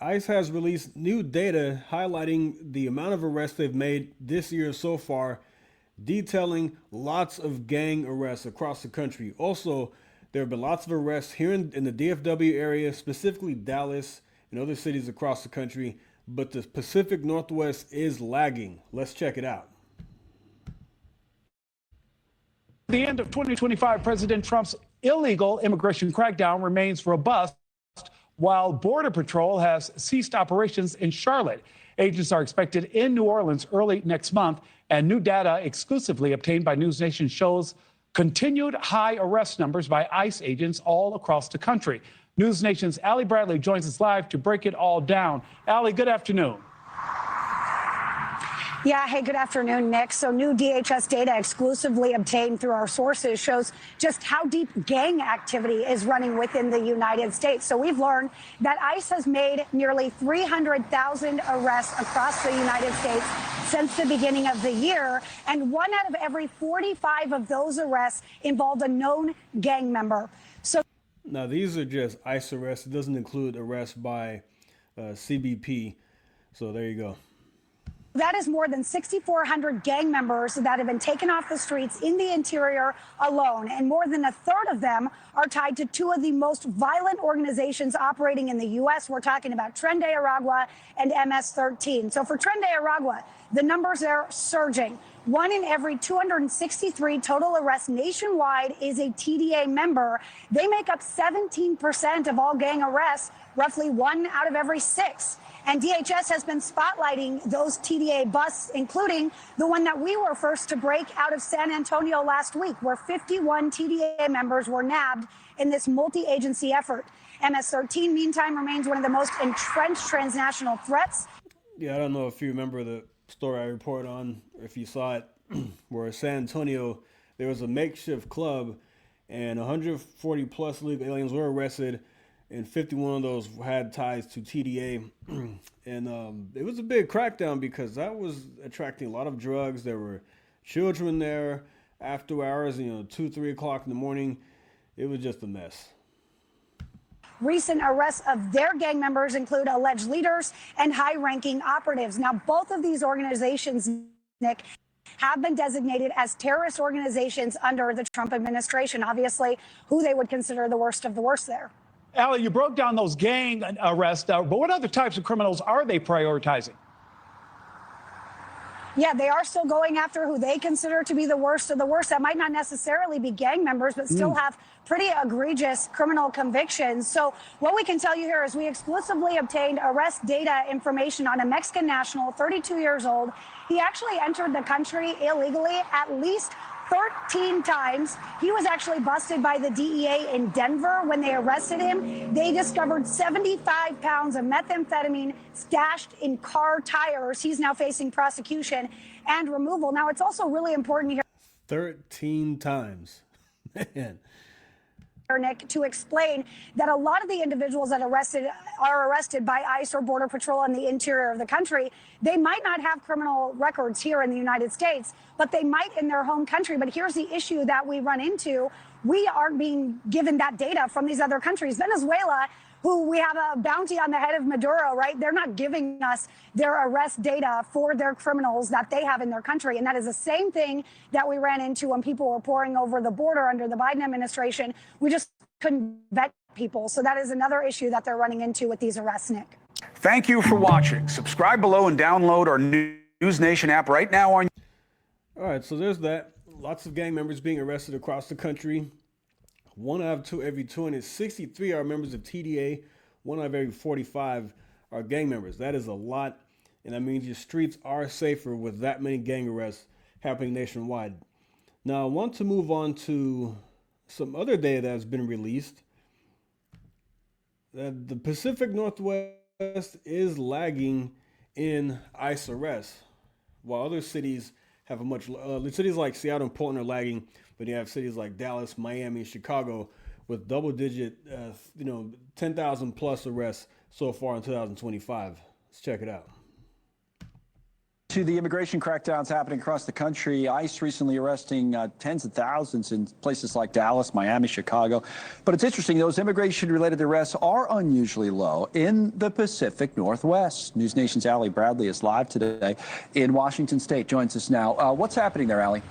ICE has released new data highlighting the amount of arrests they've made this year so far, detailing lots of gang arrests across the country. Also, there have been lots of arrests here in the DFW area, specifically Dallas and other cities across the country, but the Pacific Northwest is lagging. Let's check it out. The end of 2025, President Trump's illegal immigration crackdown remains robust, while Border Patrol has ceased operations in Charlotte. Agents are expected in New Orleans early next month, and new data exclusively obtained by NewsNation shows continued high arrest numbers by ICE agents all across the country. NewsNation's Allie Bradley joins us live to break it all down. Allie, good afternoon. Yeah, hey, good afternoon, Nick. So new DHS data exclusively obtained through our sources shows just how deep gang activity is running within the United States. So we've learned that ICE has made nearly 300,000 arrests across the United States since the beginning of the year. And 1 out of every 45 of those arrests involved a known gang member. So now these are just ICE arrests. It doesn't include arrests by CBP. So there you go. That is more than 6,400 gang members that have been taken off the streets in the interior alone. And more than a third of them are tied to 2 of the most violent organizations operating in the U.S. We're talking about Tren de Aragua and MS-13. So for Tren de Aragua, the numbers are surging. 1 in every 263 total arrests nationwide is a TDA member. They make up 17% of all gang arrests, roughly 1 out of every 6. And DHS has been spotlighting those TDA busts, including the one that we were first to break out of San Antonio last week, where 51 TDA members were nabbed in this multi-agency effort. MS-13, meantime, remains one of the most entrenched transnational threats. Yeah, I don't know if you remember the story I reported on, or if you saw it, where San Antonio, there was a makeshift club, and 140 plus illegal aliens were arrested, and 51 of those had ties to TDA. And it was a big crackdown because that was attracting a lot of drugs. There were children there after hours, 2, 3 o'clock in the morning. It was just a mess. Recent arrests of their gang members include alleged leaders and high-ranking operatives. Now, both of these organizations, Nick, have been designated as terrorist organizations under the Trump administration, obviously, who they would consider the worst of the worst there. Allie, you broke down those gang arrests, but what other types of criminals are they prioritizing? Yeah, they are still going after who they consider to be the worst of the worst. That might not necessarily be gang members, but still have pretty egregious criminal convictions. So what we can tell you here is we exclusively obtained arrest data information on a Mexican national, 32 years old. He actually entered the country illegally at least 13 times. He was actually busted by the DEA in Denver when they arrested him. They discovered 75 pounds of methamphetamine stashed in car tires. He's now facing prosecution and removal. Now, it's also really important here, 13 times. Man. Nick, to explain that a lot of the individuals that are arrested by ICE or Border Patrol in the interior of the country, they might not have criminal records here in the United States, but they might in their home country. But here's the issue that we run into. We aren't being given that data from these other countries. Venezuela, who we have a bounty on the head of Maduro, right? They're not giving us their arrest data for their criminals that they have in their country. And that is the same thing that we ran into when people were pouring over the border under the Biden administration. We just couldn't vet people. So that is another issue that they're running into with these arrests, Nick. Thank you for watching. Subscribe below and download our NewsNation app right now on. All right, so there's that. Lots of gang members being arrested across the country. 1 out of every 263 are members of TDA. 1 out of every 45 are gang members. That is a lot, and that means your streets are safer with that many gang arrests happening nationwide. Now, I want to move on to some other data that has been released. That the Pacific Northwest is lagging in ICE arrests, while other cities have a much, cities like Seattle and Portland are lagging, but you have cities like Dallas, Miami, Chicago with double-digit, 10,000 plus arrests so far in 2025. Let's check it out. To the immigration crackdowns happening across the country, ICE recently arresting tens of thousands in places like Dallas, Miami, Chicago. But it's interesting, those immigration-related arrests are unusually low in the Pacific Northwest. NewsNation's Allie Bradley is live today in Washington State, joins us now. What's happening there, Allie?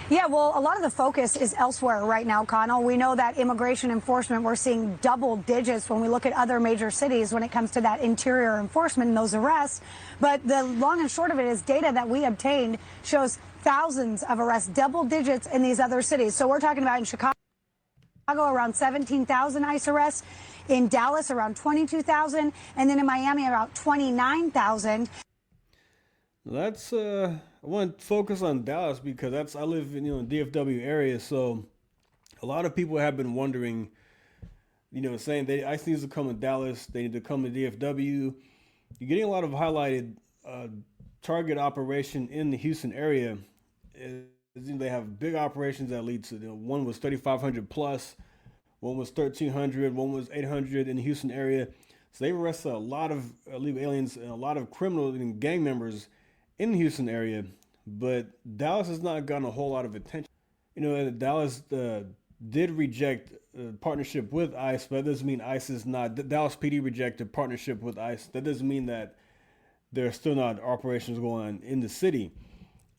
Yeah, well, a lot of the focus is elsewhere right now, Connell. We know that immigration enforcement, we're seeing double digits when we look at other major cities when it comes to that interior enforcement and those arrests. But the long and short of it is data that we obtained shows thousands of arrests, double digits in these other cities. So we're talking about in Chicago, around 17,000 ICE arrests, in Dallas around 22,000, and then in Miami about 29,000. That's I want to focus on Dallas because I live in in DFW area, so a lot of people have been wondering, saying ICE needs to come to Dallas, they need to come to DFW. You're getting a lot of highlighted target operation in the Houston area. They have big operations that lead to one was 3,500 plus, one was 1,300, one was 800 in the Houston area. So they arrested a lot of illegal aliens and a lot of criminals and gang members in the Houston area, but Dallas has not gotten a whole lot of attention. Dallas did reject partnership with ICE, but that doesn't mean ICE is not. Dallas PD rejected partnership with ICE. That doesn't mean that there are still not operations going on in the city.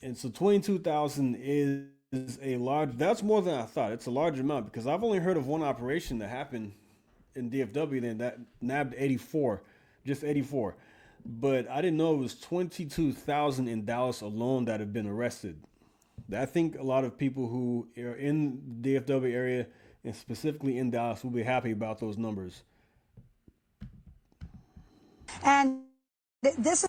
And so 22,000 is a large. That's more than I thought. It's a large amount because I've only heard of one operation that happened in DFW then that nabbed 84, just 84. But I didn't know it was 22,000 in Dallas alone that have been arrested. I think a lot of people who are in the DFW area and specifically in Dallas will be happy about those numbers. And this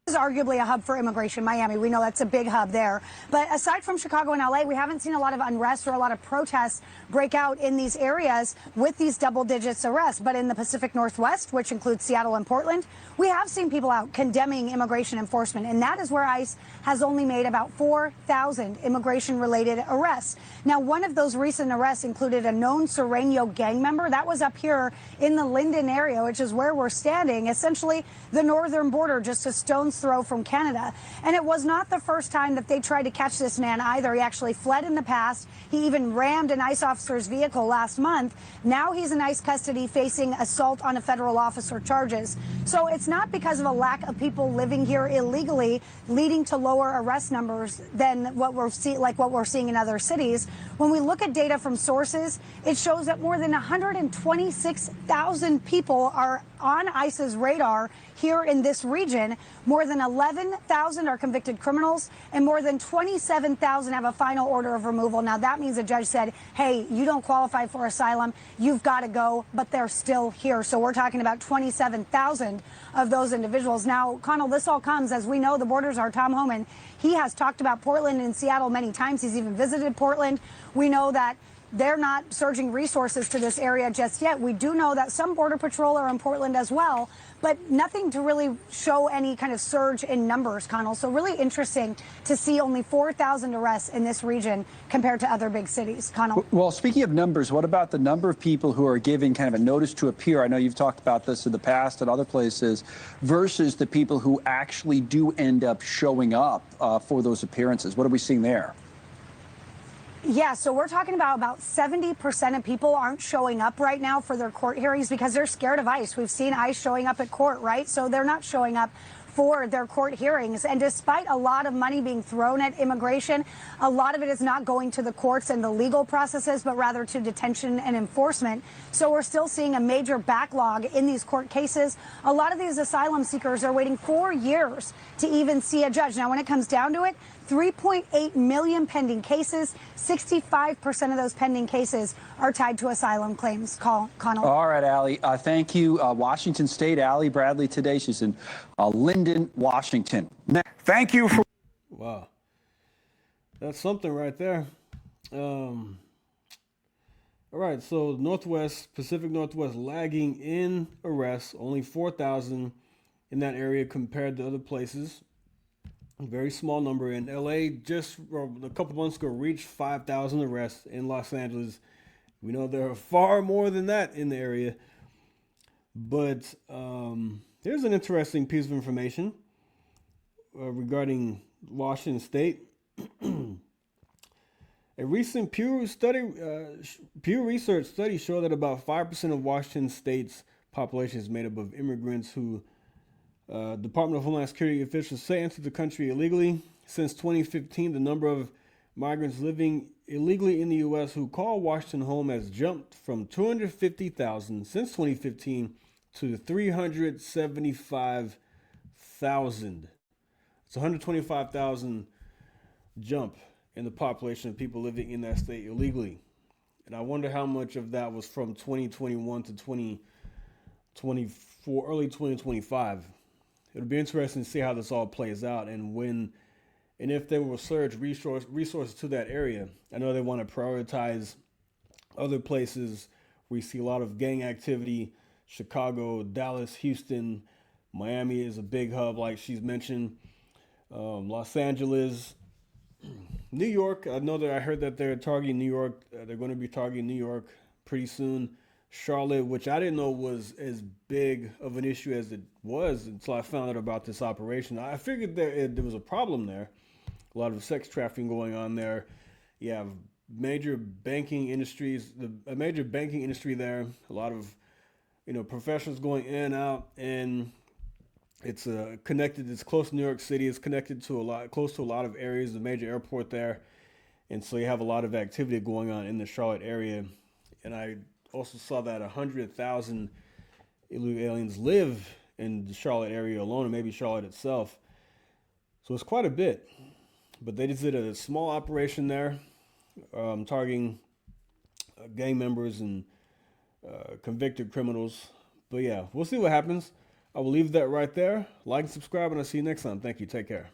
is arguably a hub for immigration, Miami. We know that's a big hub there. But aside from Chicago and LA, we haven't seen a lot of unrest or a lot of protests break out in these areas with these double digits arrests. But in the Pacific Northwest, which includes Seattle and Portland, we have seen people out condemning immigration enforcement. And that is where ICE has only made about 4,000 immigration-related arrests. Now, one of those recent arrests included a known Sereno gang member. That was up here in the Linden area, which is where we're standing, essentially the northern border, just a stone's throw from Canada. And it was not the first time that they tried to catch this man either. He actually fled in the past. He even rammed an ICE officer's vehicle last month. Now he's in ICE custody facing assault on a federal officer charges. So it's not because of a lack of people living here illegally leading to lower arrest numbers than what we're seeing in other cities. When we look at data from sources, it shows that more than 126,000 people are on ICE's radar here in this region. More than 11,000 are convicted criminals, and more than 27,000 have a final order of removal. Now, that means a judge said, hey, you don't qualify for asylum, you've got to go, but they're still here. So we're talking about 27,000 of those individuals. Now, Connell, this all comes, as we know, the borders are Tom Homan. He has talked about Portland and Seattle many times. He's even visited Portland. We know that they're not surging resources to this area just yet. We do know that some Border Patrol are in Portland as well, but nothing to really show any kind of surge in numbers, Connell. So really interesting to see only 4,000 arrests in this region compared to other big cities. Connell? Well, speaking of numbers, what about the number of people who are giving kind of a notice to appear? I know you've talked about this in the past at other places, versus the people who actually do end up showing up for those appearances. What are we seeing there? Yeah, so we're talking about 70% of people aren't showing up right now for their court hearings because they're scared of ICE. We've seen ICE showing up at court, right? So they're not showing up for their court hearings. And despite a lot of money being thrown at immigration, a lot of it is not going to the courts and the legal processes, but rather to detention and enforcement. So we're still seeing a major backlog in these court cases. A lot of these asylum seekers are waiting 4 years to even see a judge. Now, when it comes down to it, 3.8 million pending cases. 65% of those pending cases are tied to asylum claims. Connell. All right, Allie. Thank you. Washington State, Allie Bradley today. She's in Linden, Washington. Thank you for. Wow. That's something right there. All right, so Pacific Northwest lagging in arrests, only 4,000 in that area compared to other places. Very small number. In LA, just a couple months ago, reached 5,000 arrests. In Los Angeles, we know there are far more than that in the area. But here's an interesting piece of information. regarding Washington State. A recent Pew Research study showed that about 5% of Washington State's population is made up of immigrants who Department of Homeland Security officials say entered the country illegally. Since 2015, the number of migrants living illegally in the U.S. who call Washington home has jumped from 250,000 since 2015 to 375,000. It's 125,000 jump in the population of people living in that state illegally. And I wonder how much of that was from 2021 to 2024, early 2025. It'll be interesting to see how this all plays out and when and if they will surge resources to that area. I know they want to prioritize other places where you see a lot of gang activity. Chicago, Dallas, Houston, Miami is a big hub, like she's mentioned. Los Angeles, New York. I know that I heard that they're targeting New York. They're going to be targeting New York pretty soon. Charlotte, which I didn't know was as big of an issue as it was until I found out about this operation. I figured there was a problem there. A lot of sex trafficking going on there. You have major banking industries, a major banking industry there. A lot of professionals going in and out, and it's connected. It's close to New York City. It's connected to close to a lot of areas. The major airport there, and so you have a lot of activity going on in the Charlotte area. And I also saw that 100,000 illegal aliens live in the Charlotte area alone, and maybe Charlotte itself. So it's quite a bit. But they just did a small operation there, targeting gang members and convicted criminals. But yeah, we'll see what happens. I will leave that right there. Like and subscribe, and I'll see you next time. Thank you. Take care.